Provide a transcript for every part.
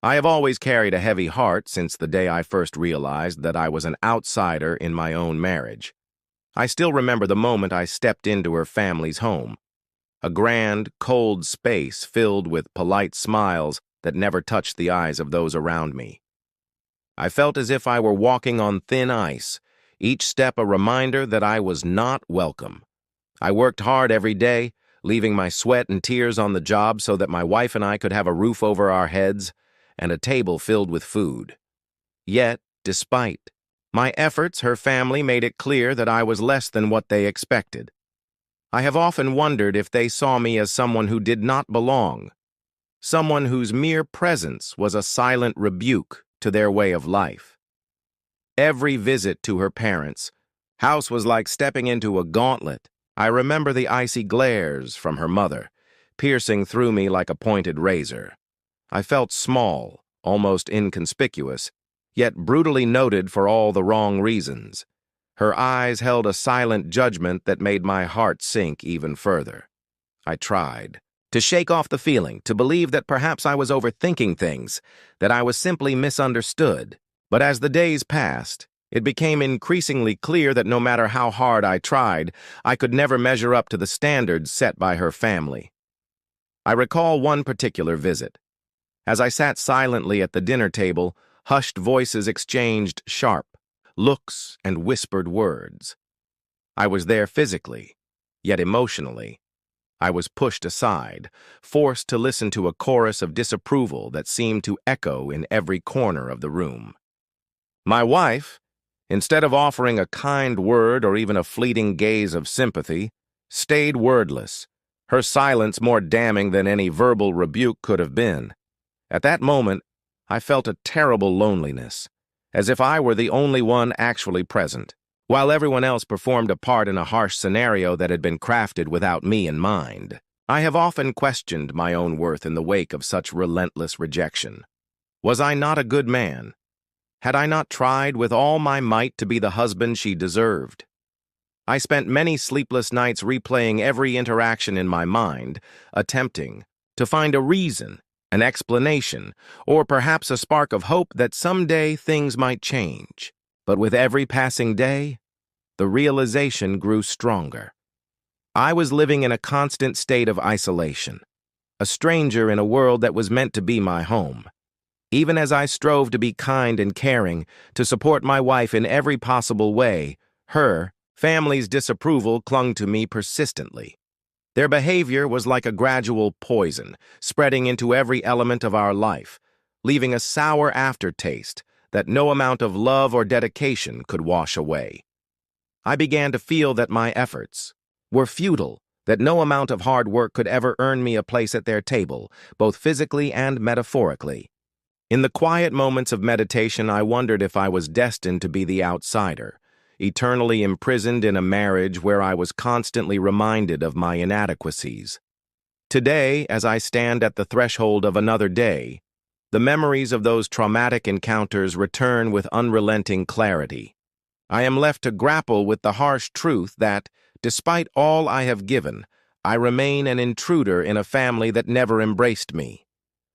I have always carried a heavy heart since the day I first realized that I was an outsider in my own marriage. I still remember the moment I stepped into her family's home, a grand, cold space filled with polite smiles that never touched the eyes of those around me. I felt as if I were walking on thin ice, each step a reminder that I was not welcome. I worked hard every day, leaving my sweat and tears on the job so that my wife and I could have a roof over our heads and a table filled with food. Yet, despite my efforts, her family made it clear that I was less than what they expected. I have often wondered if they saw me as someone who did not belong, someone whose mere presence was a silent rebuke to their way of life. Every visit to her parents' house was like stepping into a gauntlet. I remember the icy glares from her mother, piercing through me like a pointed razor. I felt small, almost inconspicuous, yet brutally noted for all the wrong reasons. Her eyes held a silent judgment that made my heart sink even further. I tried to shake off the feeling, to believe that perhaps I was overthinking things, that I was simply misunderstood. But as the days passed, it became increasingly clear that no matter how hard I tried, I could never measure up to the standards set by her family. I recall one particular visit. As I sat silently at the dinner table, hushed voices exchanged sharp looks and whispered words. I was there physically, yet emotionally, I was pushed aside, forced to listen to a chorus of disapproval that seemed to echo in every corner of the room. My wife, instead of offering a kind word or even a fleeting gaze of sympathy, stayed wordless, her silence more damning than any verbal rebuke could have been. At that moment, I felt a terrible loneliness, as if I were the only one actually present, while everyone else performed a part in a harsh scenario that had been crafted without me in mind. I have often questioned my own worth in the wake of such relentless rejection. Was I not a good man? Had I not tried with all my might to be the husband she deserved? I spent many sleepless nights replaying every interaction in my mind, attempting to find a reason, an explanation, or perhaps a spark of hope that someday things might change. But with every passing day, the realization grew stronger. I was living in a constant state of isolation, a stranger in a world that was meant to be my home. Even as I strove to be kind and caring, to support my wife in every possible way, her family's disapproval clung to me persistently. Their behavior was like a gradual poison, spreading into every element of our life, leaving a sour aftertaste that no amount of love or dedication could wash away. I began to feel that my efforts were futile, that no amount of hard work could ever earn me a place at their table, both physically and metaphorically. In the quiet moments of meditation, I wondered if I was destined to be the outsider, eternally imprisoned in a marriage where I was constantly reminded of my inadequacies. Today, as I stand at the threshold of another day, the memories of those traumatic encounters return with unrelenting clarity. I am left to grapple with the harsh truth that, despite all I have given, I remain an intruder in a family that never embraced me.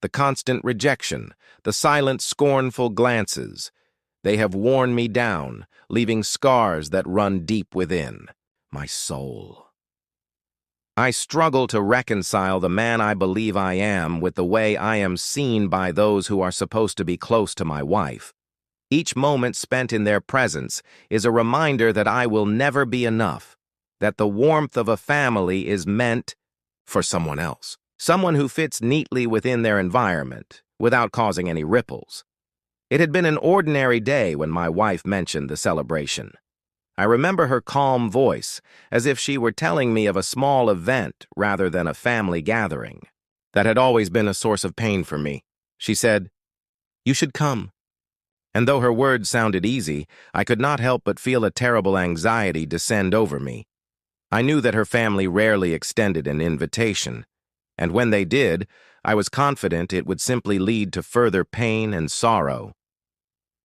The constant rejection, the silent, scornful glances, they have worn me down, leaving scars that run deep within my soul. I struggle to reconcile the man I believe I am with the way I am seen by those who are supposed to be close to my wife. Each moment spent in their presence is a reminder that I will never be enough, that the warmth of a family is meant for someone else, someone who fits neatly within their environment, without causing any ripples. It had been an ordinary day when my wife mentioned the celebration. I remember her calm voice, as if she were telling me of a small event rather than a family gathering. That had always been a source of pain for me. She said, "You should come." And though her words sounded easy, I could not help but feel a terrible anxiety descend over me. I knew that her family rarely extended an invitation, and when they did, I was confident it would simply lead to further pain and sorrow.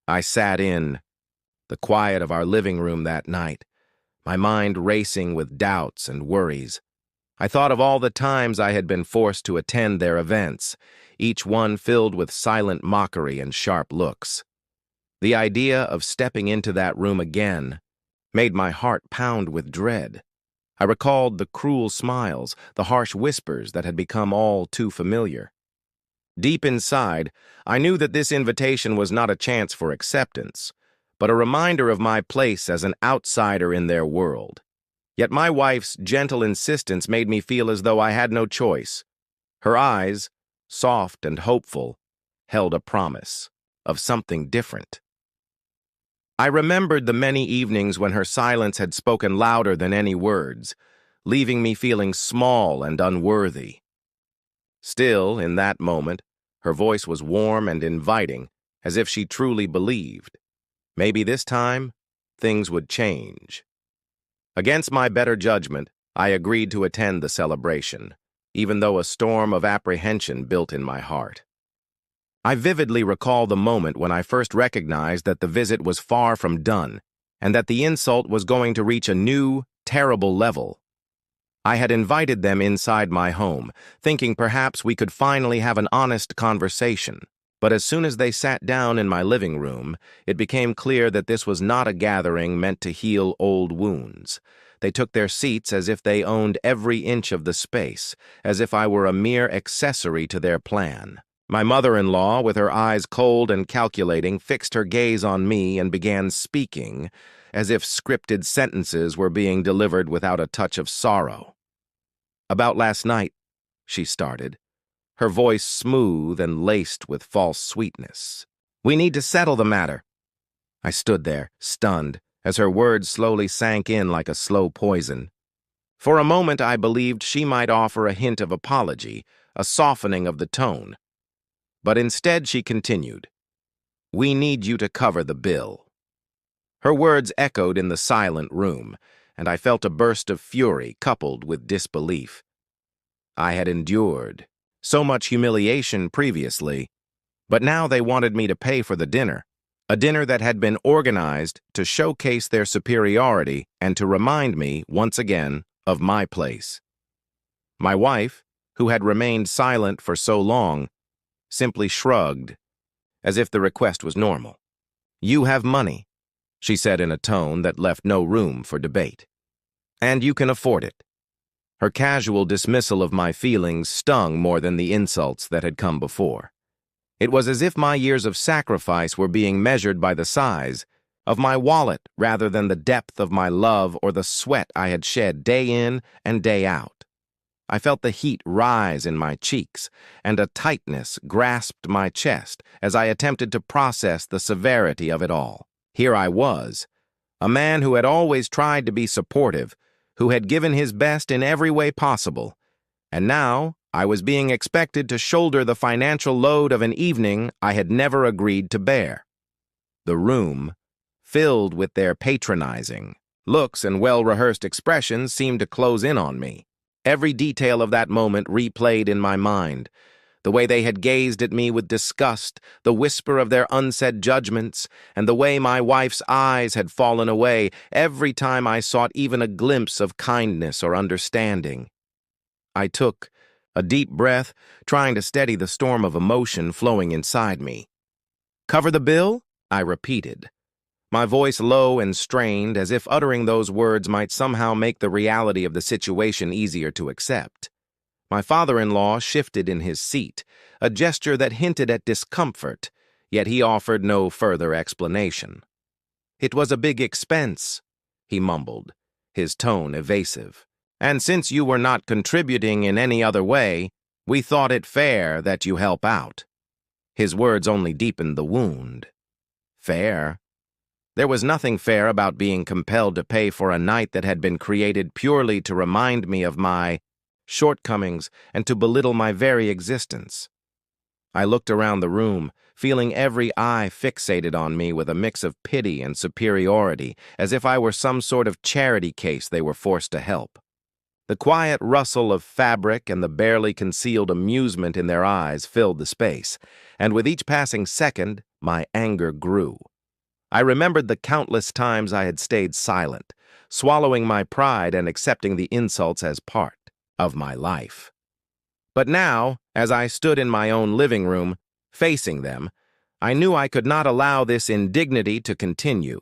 I sat in the quiet of our living room that night, my mind racing with doubts and worries. I thought of all the times I had been forced to attend their events, each one filled with silent mockery and sharp looks. The idea of stepping into that room again made my heart pound with dread. I recalled the cruel smiles, the harsh whispers that had become all too familiar. Deep inside, I knew that this invitation was not a chance for acceptance, but a reminder of my place as an outsider in their world. Yet my wife's gentle insistence made me feel as though I had no choice. Her eyes, soft and hopeful, held a promise of something different. I remembered the many evenings when her silence had spoken louder than any words, leaving me feeling small and unworthy. Still, in that moment, her voice was warm and inviting, as if she truly believed. Maybe this time, things would change. Against my better judgment, I agreed to attend the celebration, even though a storm of apprehension built in my heart. I vividly recall the moment when I first recognized that the visit was far from done, and that the insult was going to reach a new, terrible level. I had invited them inside my home, thinking perhaps we could finally have an honest conversation. But as soon as they sat down in my living room, it became clear that this was not a gathering meant to heal old wounds. They took their seats as if they owned every inch of the space, as if I were a mere accessory to their plan. My mother-in-law, with her eyes cold and calculating, fixed her gaze on me and began speaking, as if scripted sentences were being delivered without a touch of sorrow. "About last night," she started, her voice smooth and laced with false sweetness. "We need to settle the matter." I stood there, stunned, as her words slowly sank in like a slow poison. For a moment I believed she might offer a hint of apology, a softening of the tone. But instead she continued, "We need you to cover the bill." Her words echoed in the silent room, and I felt a burst of fury coupled with disbelief. I had endured so much humiliation previously, but now they wanted me to pay for the dinner, a dinner that had been organized to showcase their superiority and to remind me, once again, of my place. My wife, who had remained silent for so long, simply shrugged, as if the request was normal. "You have money," she said in a tone that left no room for debate. "And you can afford it." Her casual dismissal of my feelings stung more than the insults that had come before. It was as if my years of sacrifice were being measured by the size of my wallet rather than the depth of my love or the sweat I had shed day in and day out. I felt the heat rise in my cheeks, and a tightness grasped my chest as I attempted to process the severity of it all. Here I was, a man who had always tried to be supportive, who had given his best in every way possible, and now I was being expected to shoulder the financial load of an evening I had never agreed to bear. The room, filled with their patronizing looks and well-rehearsed expressions, seemed to close in on me. Every detail of that moment replayed in my mind. The way they had gazed at me with disgust, the whisper of their unsaid judgments, and the way my wife's eyes had fallen away every time I sought even a glimpse of kindness or understanding. I took a deep breath, trying to steady the storm of emotion flowing inside me. "Cover the bill?" I repeated, my voice low and strained, as if uttering those words might somehow make the reality of the situation easier to accept. My father-in-law shifted in his seat, a gesture that hinted at discomfort, yet he offered no further explanation. "It was a big expense," he mumbled, his tone evasive. "And since you were not contributing in any other way, we thought it fair that you help out." His words only deepened the wound. Fair? There was nothing fair about being compelled to pay for a night that had been created purely to remind me of my shortcomings and to belittle my very existence. I looked around the room, feeling every eye fixated on me with a mix of pity and superiority, as if I were some sort of charity case they were forced to help. The quiet rustle of fabric and the barely concealed amusement in their eyes filled the space, and with each passing second, my anger grew. I remembered the countless times I had stayed silent, swallowing my pride and accepting the insults as part of my life. But now, as I stood in my own living room, facing them, I knew I could not allow this indignity to continue.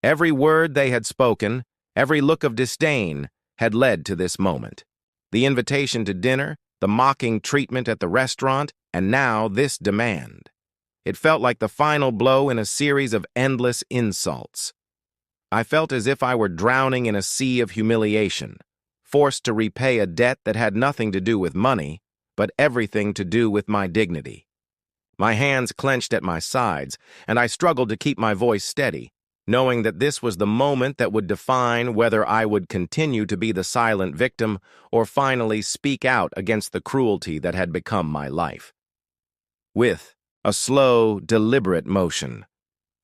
Every word they had spoken, every look of disdain, had led to this moment. The invitation to dinner, the mocking treatment at the restaurant, and now this demand. It felt like the final blow in a series of endless insults. I felt as if I were drowning in a sea of humiliation, forced to repay a debt that had nothing to do with money, but everything to do with my dignity. My hands clenched at my sides, and I struggled to keep my voice steady, knowing that this was the moment that would define whether I would continue to be the silent victim or finally speak out against the cruelty that had become my life. With a slow, deliberate motion,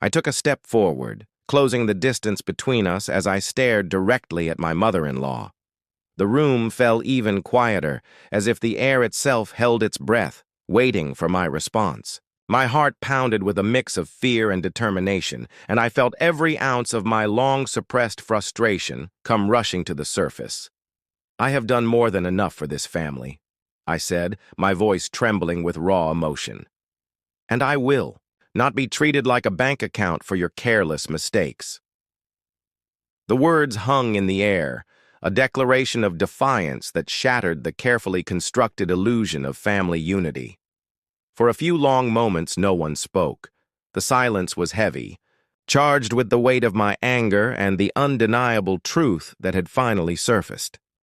I took a step forward, closing the distance between us as I stared directly at my mother-in-law. The room fell even quieter, as if the air itself held its breath, waiting for my response. My heart pounded with a mix of fear and determination, and I felt every ounce of my long-suppressed frustration come rushing to the surface. "I have done more than enough for this family," I said, my voice trembling with raw emotion. "And I will not be treated like a bank account for your careless mistakes." The words hung in the air, a declaration of defiance that shattered the carefully constructed illusion of family unity. For a few long moments, no one spoke. The silence was heavy, charged with the weight of my anger and the undeniable truth that had finally surfaced.